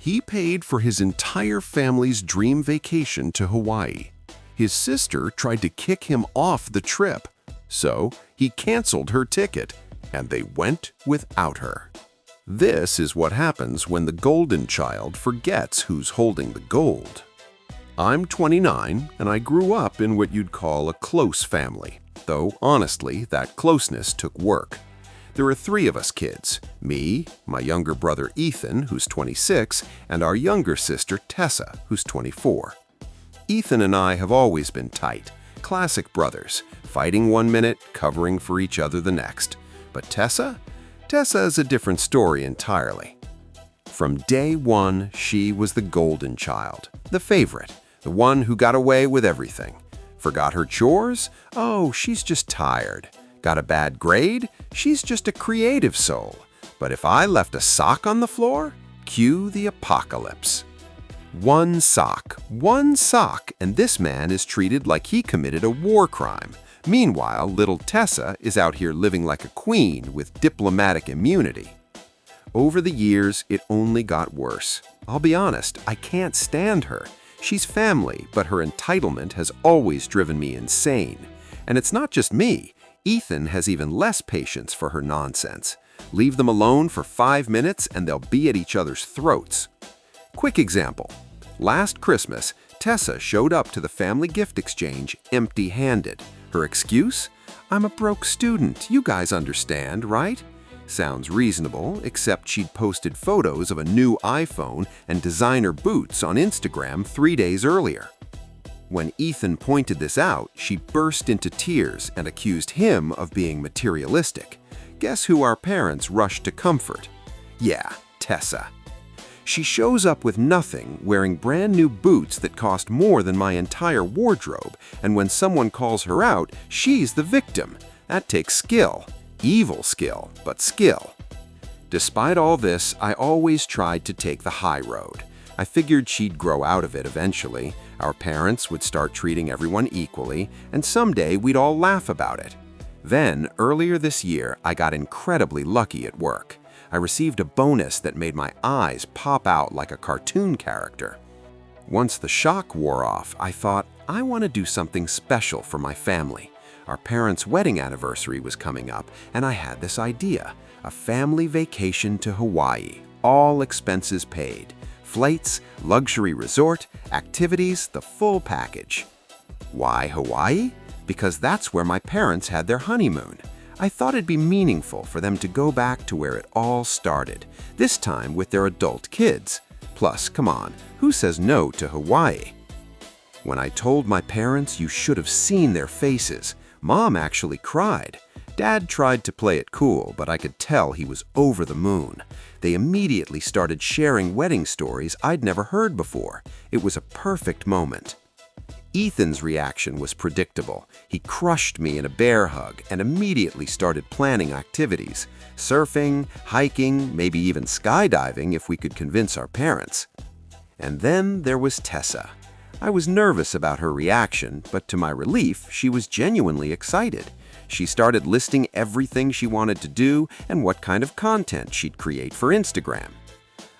He paid for his entire family's dream vacation to Hawaii. His sister tried to kick him off the trip, so he canceled her ticket, and they went without her. This is what happens when the golden child forgets who's holding the gold. I'm 29, and I grew up in what you'd call a close family, though honestly, that closeness took work. There are 3 of us kids: me, my younger brother Ethan, who's 26, and our younger sister Tessa, who's 24. Ethan and I have always been tight, classic brothers, fighting one minute, covering for each other the next. But Tessa is a different story entirely. From day one, she was the golden child, the favorite, the one who got away with everything. Forgot her chores? Oh, she's just tired. Got a bad grade? She's just a creative soul. But if I left a sock on the floor, cue the apocalypse. One sock, and this man is treated like he committed a war crime. Meanwhile, little Tessa is out here living like a queen with diplomatic immunity. Over the years, it only got worse. I'll be honest, I can't stand her. She's family, but her entitlement has always driven me insane. And it's not just me. Ethan has even less patience for her nonsense. Leave them alone for 5 minutes and they'll be at each other's throats. Quick example. Last Christmas, Tessa showed up to the family gift exchange empty-handed. Her excuse? I'm a broke student. You guys understand, right? Sounds reasonable, except she'd posted photos of a new iPhone and designer boots on Instagram 3 days earlier. When Ethan pointed this out, she burst into tears and accused him of being materialistic. Guess who our parents rushed to comfort? Yeah, Tessa. She shows up with nothing, wearing brand new boots that cost more than my entire wardrobe, and when someone calls her out, she's the victim. That takes skill. Evil skill, but skill. Despite all this, I always tried to take the high road. I figured she'd grow out of it eventually. Our parents would start treating everyone equally, and someday we'd all laugh about it. Then, earlier this year, I got incredibly lucky at work. I received a bonus that made my eyes pop out like a cartoon character. Once the shock wore off, I thought, I want to do something special for my family. Our parents' wedding anniversary was coming up, and I had this idea: a family vacation to Hawaii, all expenses paid. Flights, luxury resort, activities, the full package. Why Hawaii? Because that's where my parents had their honeymoon. I thought it'd be meaningful for them to go back to where it all started, this time with their adult kids. Plus, come on, who says no to Hawaii? When I told my parents, you should have seen their faces. Mom actually cried. Dad tried to play it cool, but I could tell he was over the moon. They immediately started sharing wedding stories I'd never heard before. It was a perfect moment. Ethan's reaction was predictable. He crushed me in a bear hug and immediately started planning activities. Surfing, hiking, maybe even skydiving if we could convince our parents. And then there was Tessa. I was nervous about her reaction, but to my relief, she was genuinely excited. She started listing everything she wanted to do and what kind of content she'd create for Instagram.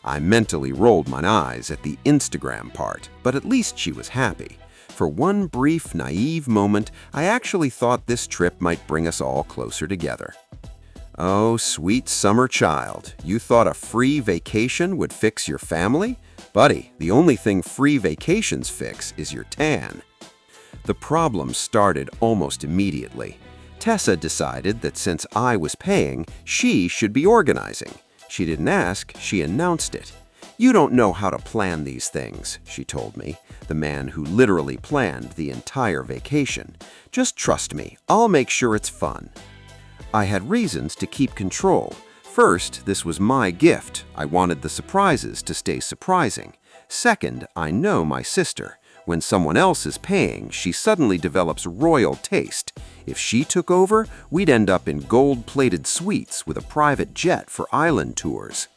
I mentally rolled my eyes at the Instagram part, but at least she was happy. For one brief, naive moment, I actually thought this trip might bring us all closer together. Oh, sweet summer child, you thought a free vacation would fix your family? Buddy, the only thing free vacations fix is your tan. The problem started almost immediately. Tessa decided that since I was paying, she should be organizing. She didn't ask, she announced it. You don't know how to plan these things, she told me, the man who literally planned the entire vacation. Just trust me, I'll make sure it's fun. I had reasons to keep control. First, this was my gift. I wanted the surprises to stay surprising. Second, I know my sister. When someone else is paying, she suddenly develops royal taste. If she took over, we'd end up in gold-plated suites with a private jet for island tours.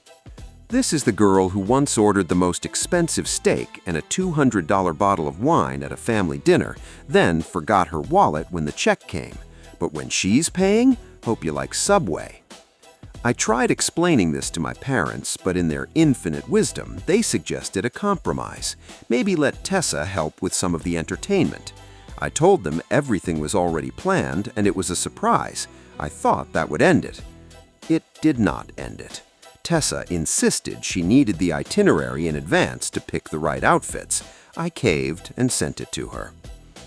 This is the girl who once ordered the most expensive steak and a $200 bottle of wine at a family dinner, then forgot her wallet when the check came. But when she's paying, hope you like Subway. I tried explaining this to my parents, but in their infinite wisdom, they suggested a compromise. Maybe let Tessa help with some of the entertainment. I told them everything was already planned and it was a surprise. I thought that would end it. It did not end it. Tessa insisted she needed the itinerary in advance to pick the right outfits. I caved and sent it to her.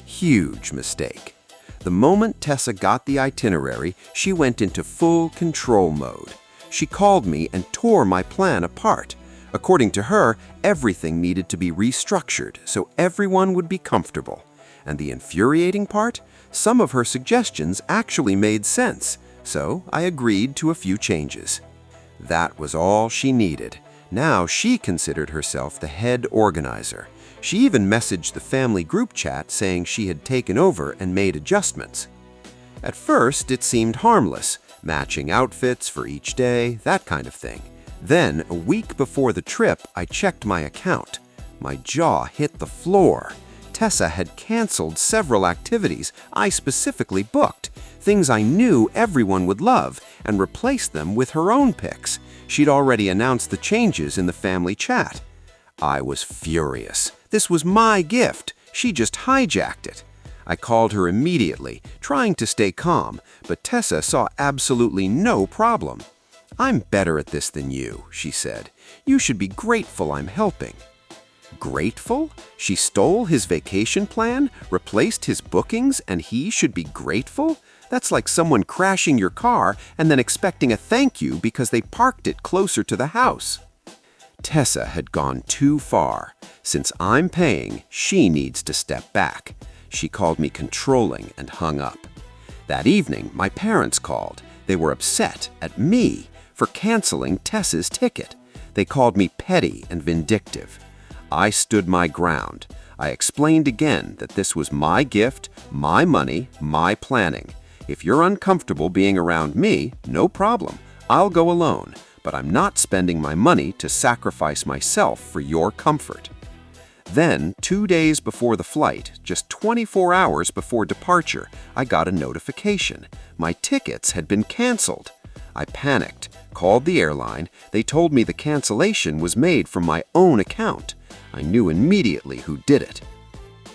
Huge mistake. The moment Tessa got the itinerary, she went into full control mode. She called me and tore my plan apart. According to her, everything needed to be restructured so everyone would be comfortable. And the infuriating part? Some of her suggestions actually made sense, so I agreed to a few changes. That was all she needed. Now she considered herself the head organizer. She even messaged the family group chat saying she had taken over and made adjustments. At first, it seemed harmless, matching outfits for each day, that kind of thing. Then, a week before the trip, I checked my account. My jaw hit the floor. Tessa had canceled several activities I specifically booked, things I knew everyone would love, and replaced them with her own picks. She'd already announced the changes in the family chat. I was furious. This was my gift. She just hijacked it. I called her immediately, trying to stay calm, but Tessa saw absolutely no problem. "I'm better at this than you," she said. "You should be grateful I'm helping." Grateful? She stole his vacation plan, replaced his bookings, and he should be grateful? That's like someone crashing your car and then expecting a thank you because they parked it closer to the house. Tessa had gone too far. Since I'm paying, she needs to step back. She called me controlling and hung up. That evening, my parents called. They were upset at me for canceling Tessa's ticket. They called me petty and vindictive. I stood my ground. I explained again that this was my gift, my money, my planning. If you're uncomfortable being around me, no problem. I'll go alone. But I'm not spending my money to sacrifice myself for your comfort. Then, 2 days before the flight, just 24 hours before departure, I got a notification. My tickets had been canceled. I panicked, called the airline. They told me the cancellation was made from my own account. I knew immediately who did it.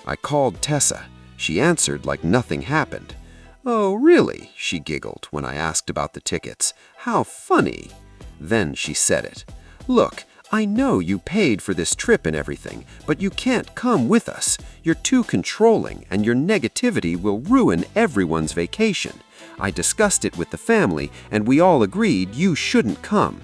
I called Tessa. She answered like nothing happened. "Oh, really?" she giggled when I asked about the tickets. "How funny." Then she said it. "Look, I know you paid for this trip and everything, but you can't come with us. You're too controlling, and your negativity will ruin everyone's vacation. I discussed it with the family, and we all agreed you shouldn't come."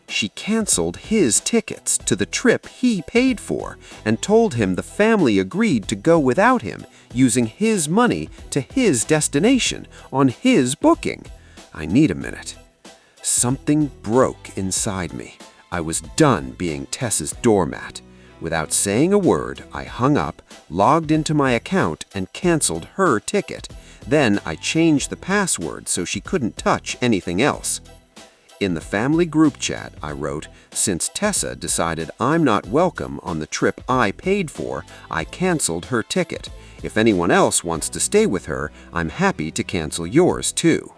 She canceled his tickets to the trip he paid for and told him the family agreed to go without him, using his money to his destination on his booking. I need a minute. Something broke inside me. I was done being Tessa's doormat. Without saying a word, I hung up, logged into my account, and canceled her ticket. Then I changed the password so she couldn't touch anything else. In the family group chat, I wrote, "Since Tessa decided I'm not welcome on the trip I paid for, I canceled her ticket. If anyone else wants to stay with her, I'm happy to cancel yours too."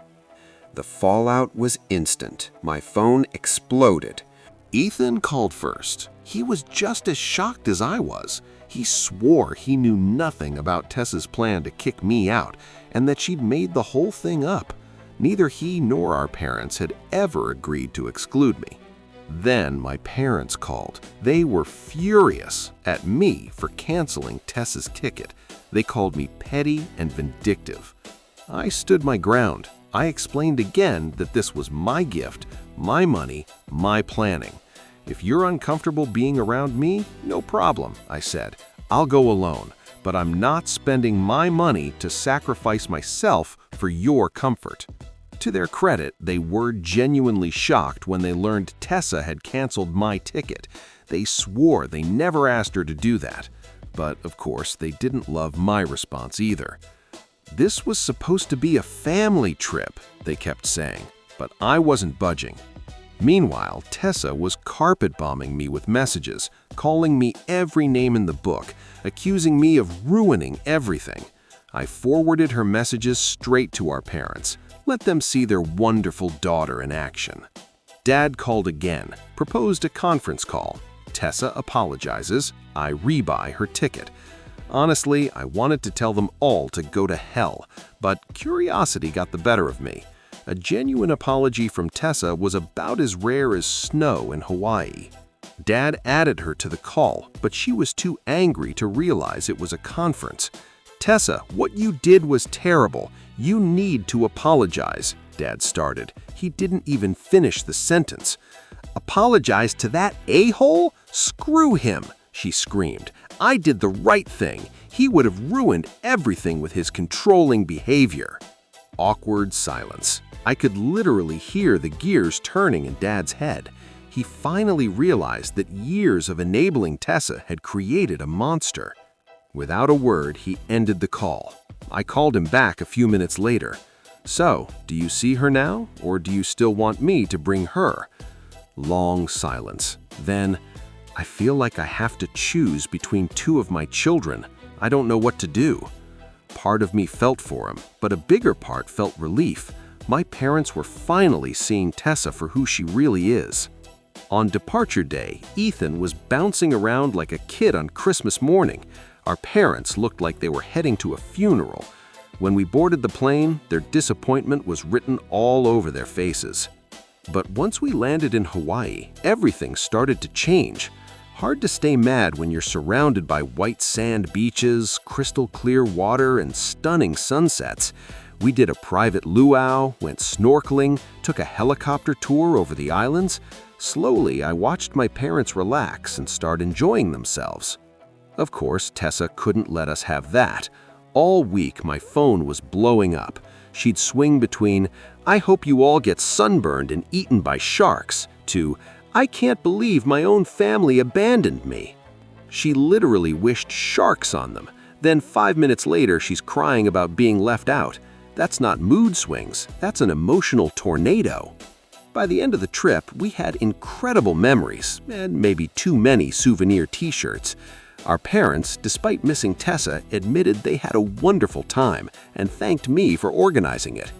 The fallout was instant. My phone exploded. Ethan called first. He was just as shocked as I was. He swore he knew nothing about Tessa's plan to kick me out and that she'd made the whole thing up. Neither he nor our parents had ever agreed to exclude me. Then my parents called. They were furious at me for canceling Tessa's ticket. They called me petty and vindictive. I stood my ground. I explained again that this was my gift, my money, my planning. "If you're uncomfortable being around me, no problem," I said. "I'll go alone, but I'm not spending my money to sacrifice myself for your comfort." To their credit, they were genuinely shocked when they learned Tessa had canceled my ticket. They swore they never asked her to do that. But, of course, they didn't love my response either. "This was supposed to be a family trip," they kept saying, but I wasn't budging. Meanwhile, Tessa was carpet bombing me with messages, calling me every name in the book, accusing me of ruining everything. I forwarded her messages straight to our parents. Let them see their wonderful daughter in action. Dad called again, proposed a conference call. Tessa apologizes. I rebuy her ticket. Honestly, I wanted to tell them all to go to hell, but curiosity got the better of me. A genuine apology from Tessa was about as rare as snow in Hawaii. Dad added her to the call, but she was too angry to realize it was a conference. "Tessa, what you did was terrible. You need to apologize," Dad started. He didn't even finish the sentence. "Apologize to that a-hole? Screw him," she screamed. "I did the right thing. He would have ruined everything with his controlling behavior." Awkward silence. I could literally hear the gears turning in Dad's head. He finally realized that years of enabling Tessa had created a monster. Without a word, he ended the call. I called him back a few minutes later. "So, do you see her now, or do you still want me to bring her?" Long silence. Then, "I feel like I have to choose between two of my children. I don't know what to do." Part of me felt for him, but a bigger part felt relief. My parents were finally seeing Tessa for who she really is. On departure day, Ethan was bouncing around like a kid on Christmas morning. Our parents looked like they were heading to a funeral. When we boarded the plane, their disappointment was written all over their faces. But once we landed in Hawaii, everything started to change. Hard to stay mad when you're surrounded by white sand beaches, crystal clear water, and stunning sunsets. We did a private luau, went snorkeling, took a helicopter tour over the islands. Slowly, I watched my parents relax and start enjoying themselves. Of course, Tessa couldn't let us have that. All week, my phone was blowing up. She'd swing between, "I hope you all get sunburned and eaten by sharks," to, "I can't believe my own family abandoned me." She literally wished sharks on them. Then 5 minutes later, she's crying about being left out. That's not mood swings, that's an emotional tornado. By the end of the trip, we had incredible memories, and maybe too many souvenir t-shirts. Our parents, despite missing Tessa, admitted they had a wonderful time and thanked me for organizing it.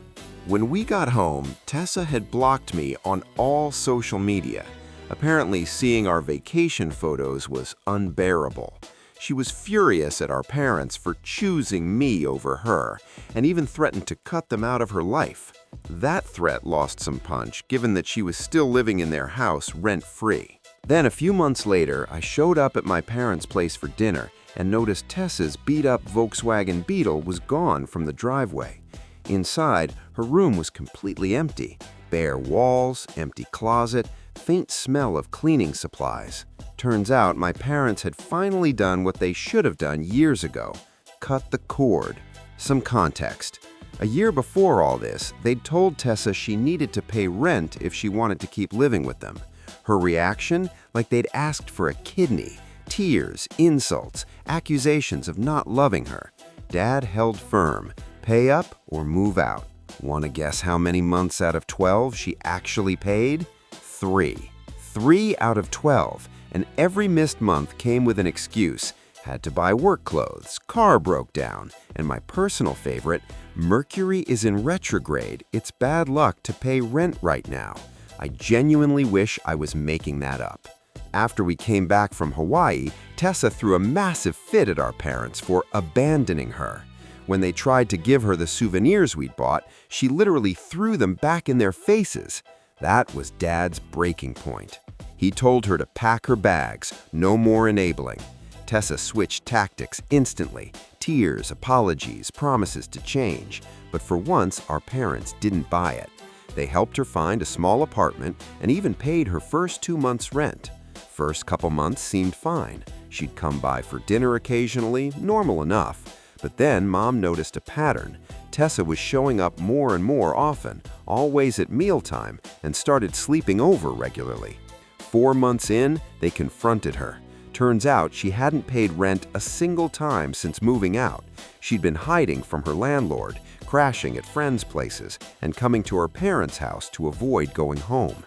When we got home, Tessa had blocked me on all social media. Apparently, seeing our vacation photos was unbearable. She was furious at our parents for choosing me over her, and even threatened to cut them out of her life. That threat lost some punch, given that she was still living in their house rent-free. Then, a few months later, I showed up at my parents' place for dinner and noticed Tessa's beat-up Volkswagen Beetle was gone from the driveway. Inside, her room was completely empty. Bare walls, empty closet, faint smell of cleaning supplies. Turns out my parents had finally done what they should have done years ago: cut the cord. Some context. A year before all this, they'd told Tessa she needed to pay rent if she wanted to keep living with them. Her reaction? Like they'd asked for a kidney. Tears, insults, accusations of not loving her. Dad held firm. Pay up or move out. Want to guess how many months out of 12 she actually paid? 3. 3 out of 12. And every missed month came with an excuse. Had to buy work clothes, car broke down, and my personal favorite, Mercury is in retrograde. It's bad luck to pay rent right now. I genuinely wish I was making that up. After we came back from Hawaii, Tessa threw a massive fit at our parents for abandoning her. When they tried to give her the souvenirs we'd bought, she literally threw them back in their faces. That was Dad's breaking point. He told her to pack her bags, no more enabling. Tessa switched tactics instantly. Tears, apologies, promises to change. But for once, our parents didn't buy it. They helped her find a small apartment and even paid her first 2 months' rent. First couple months seemed fine. She'd come by for dinner occasionally, normal enough. But then Mom noticed a pattern. Tessa was showing up more and more often, always at mealtime, and started sleeping over regularly. 4 months in, they confronted her. Turns out she hadn't paid rent a single time since moving out. She'd been hiding from her landlord, crashing at friends' places, and coming to her parents' house to avoid going home.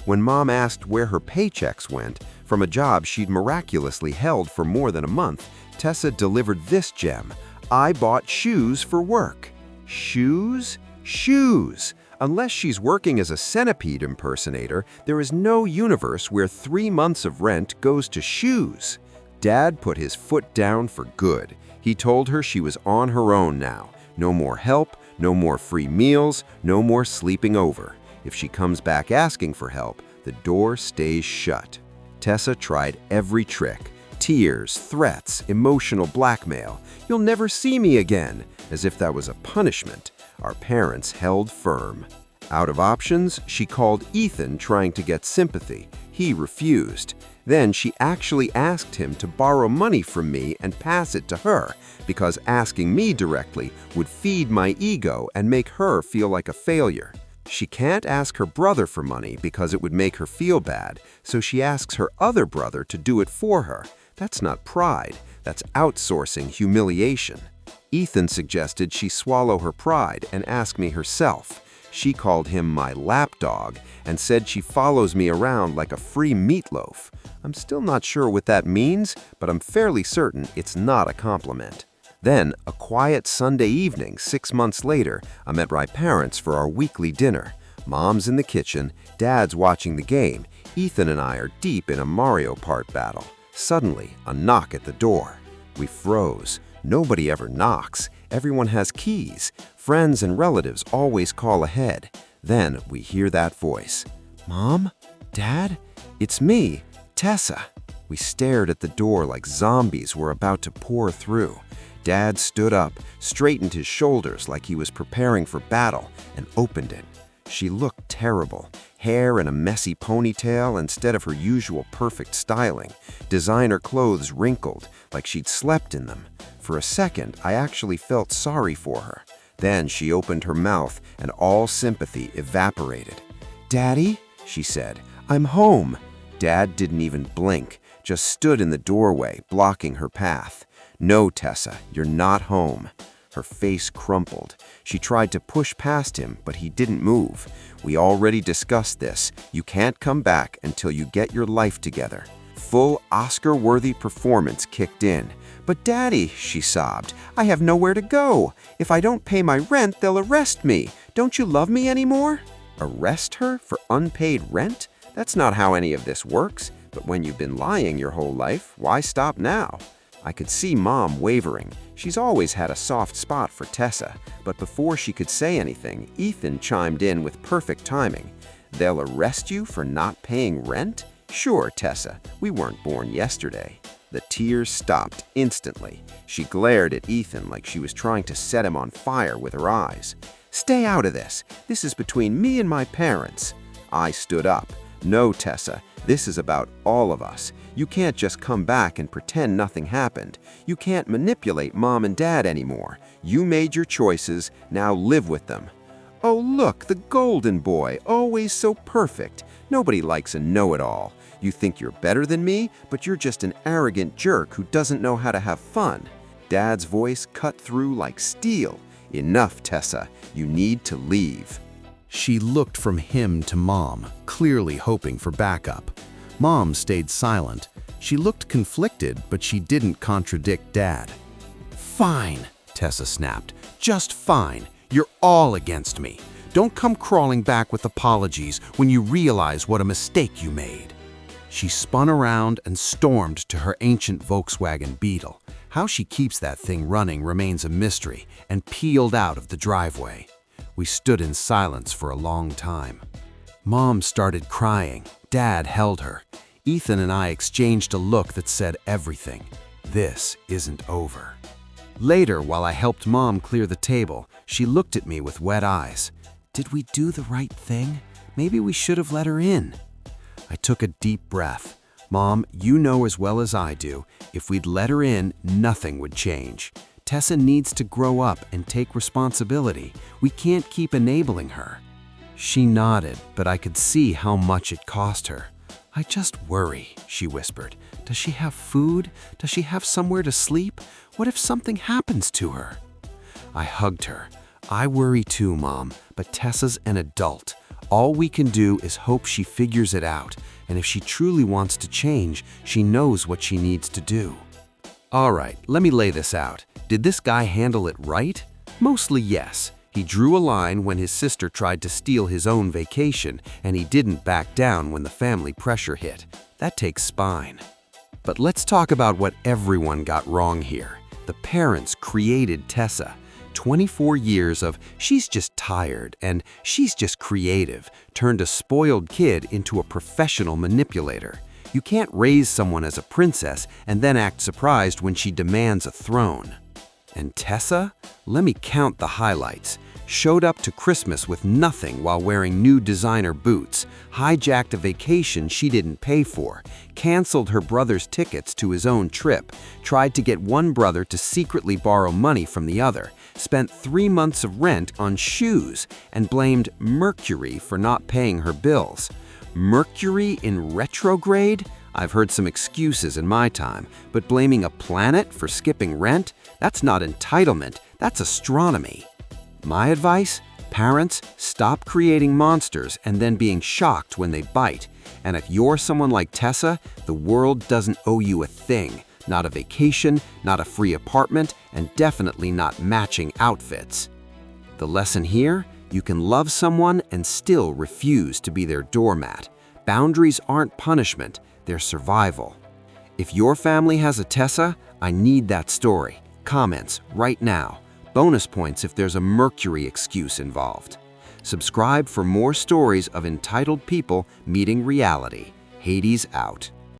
When Mom asked where her paychecks went, from a job she'd miraculously held for more than a month, Tessa delivered this gem: "I bought shoes for work." Shoes? Shoes! Unless she's working as a centipede impersonator, there is no universe where 3 months of rent goes to shoes. Dad put his foot down for good. He told her she was on her own now. No more help, no more free meals, no more sleeping over. If she comes back asking for help, the door stays shut. Tessa tried every trick. Tears, threats, emotional blackmail. You'll never see me again, as if that was a punishment. Our parents held firm. Out of options, she called Ethan trying to get sympathy. He refused. Then she actually asked him to borrow money from me and pass it to her, because asking me directly would feed my ego and make her feel like a failure. She can't ask her brother for money because it would make her feel bad, so she asks her other brother to do it for her. That's not pride, that's outsourcing humiliation. Ethan suggested she swallow her pride and ask me herself. She called him my lapdog and said she follows me around like a free meatloaf. I'm still not sure what that means, but I'm fairly certain it's not a compliment. Then, a quiet Sunday evening 6 months later, I'm at my parents' for our weekly dinner. Mom's in the kitchen, Dad's watching the game. Ethan and I are deep in a Mario Kart battle. Suddenly, a knock at the door. We froze. Nobody ever knocks. Everyone has keys. Friends and relatives always call ahead. Then we hear that voice. "Mom? Dad? It's me, Tessa." We stared at the door like zombies were about to pour through. Dad stood up, straightened his shoulders like he was preparing for battle, and opened it. She looked terrible. Hair in a messy ponytail instead of her usual perfect styling. Designer clothes wrinkled, like she'd slept in them. For a second, I actually felt sorry for her. Then she opened her mouth and all sympathy evaporated. "Daddy," she said, "I'm home." Dad didn't even blink, just stood in the doorway, blocking her path. "No, Tessa, you're not home." Her face crumpled. She tried to push past him, but he didn't move. "We already discussed this. You can't come back until you get your life together." Full Oscar-worthy performance kicked in. "But Daddy," she sobbed, "I have nowhere to go. If I don't pay my rent, they'll arrest me. Don't you love me anymore?" Arrest her for unpaid rent? That's not how any of this works. But when you've been lying your whole life, why stop now? I could see Mom wavering. She's always had a soft spot for Tessa, but before she could say anything, Ethan chimed in with perfect timing. "They'll arrest you for not paying rent? Sure, Tessa, we weren't born yesterday." The tears stopped instantly. She glared at Ethan like she was trying to set him on fire with her eyes. "Stay out of this. This is between me and my parents." I stood up. "No, Tessa, this is about all of us. You can't just come back and pretend nothing happened. You can't manipulate Mom and Dad anymore. You made your choices, now live with them." "Oh, look, the golden boy, always so perfect. Nobody likes a know-it-all. You think you're better than me, but you're just an arrogant jerk who doesn't know how to have fun." Dad's voice cut through like steel. "Enough, Tessa. You need to leave." She looked from him to Mom, clearly hoping for backup. Mom stayed silent. She looked conflicted, but she didn't contradict Dad. "Fine," Tessa snapped. "Just fine. You're all against me. Don't come crawling back with apologies when you realize what a mistake you made." She spun around and stormed to her ancient Volkswagen Beetle. How she keeps that thing running remains a mystery, and peeled out of the driveway. We stood in silence for a long time. Mom started crying. Dad held her. Ethan and I exchanged a look that said everything. This isn't over. Later, while I helped Mom clear the table, she looked at me with wet eyes. "Did we do the right thing? Maybe we should have let her in." I took a deep breath. "Mom, you know as well as I do, if we'd let her in, nothing would change. Tessa needs to grow up and take responsibility. We can't keep enabling her." She nodded, but I could see how much it cost her. "I just worry," she whispered. "Does she have food? Does she have somewhere to sleep? What if something happens to her?" I hugged her. "I worry too, Mom, but Tessa's an adult. All we can do is hope she figures it out, and if she truly wants to change, she knows what she needs to do." All right, let me lay this out. Did this guy handle it right? Mostly yes. He drew a line when his sister tried to steal his own vacation, and he didn't back down when the family pressure hit. That takes spine. But let's talk about what everyone got wrong here. The parents created Tessa. 24 years of "she's just tired" and "she's just creative" turned a spoiled kid into a professional manipulator. You can't raise someone as a princess and then act surprised when she demands a throne. And Tessa? Let me count the highlights. Showed up to Christmas with nothing while wearing new designer boots, hijacked a vacation she didn't pay for, canceled her brother's tickets to his own trip, tried to get one brother to secretly borrow money from the other, spent 3 months of rent on shoes, and blamed Mercury for not paying her bills. Mercury in retrograde? I've heard some excuses in my time, but blaming a planet for skipping rent? That's not entitlement, that's astronomy. My advice? Parents, stop creating monsters and then being shocked when they bite. And if you're someone like Tessa, the world doesn't owe you a thing. Not a vacation, not a free apartment, and definitely not matching outfits. The lesson here? You can love someone and still refuse to be their doormat. Boundaries aren't punishment, they're survival. If your family has a Tessa, I need that story. Comments right now. Bonus points if there's a Mercury excuse involved. Subscribe for more stories of entitled people meeting reality. Hades out.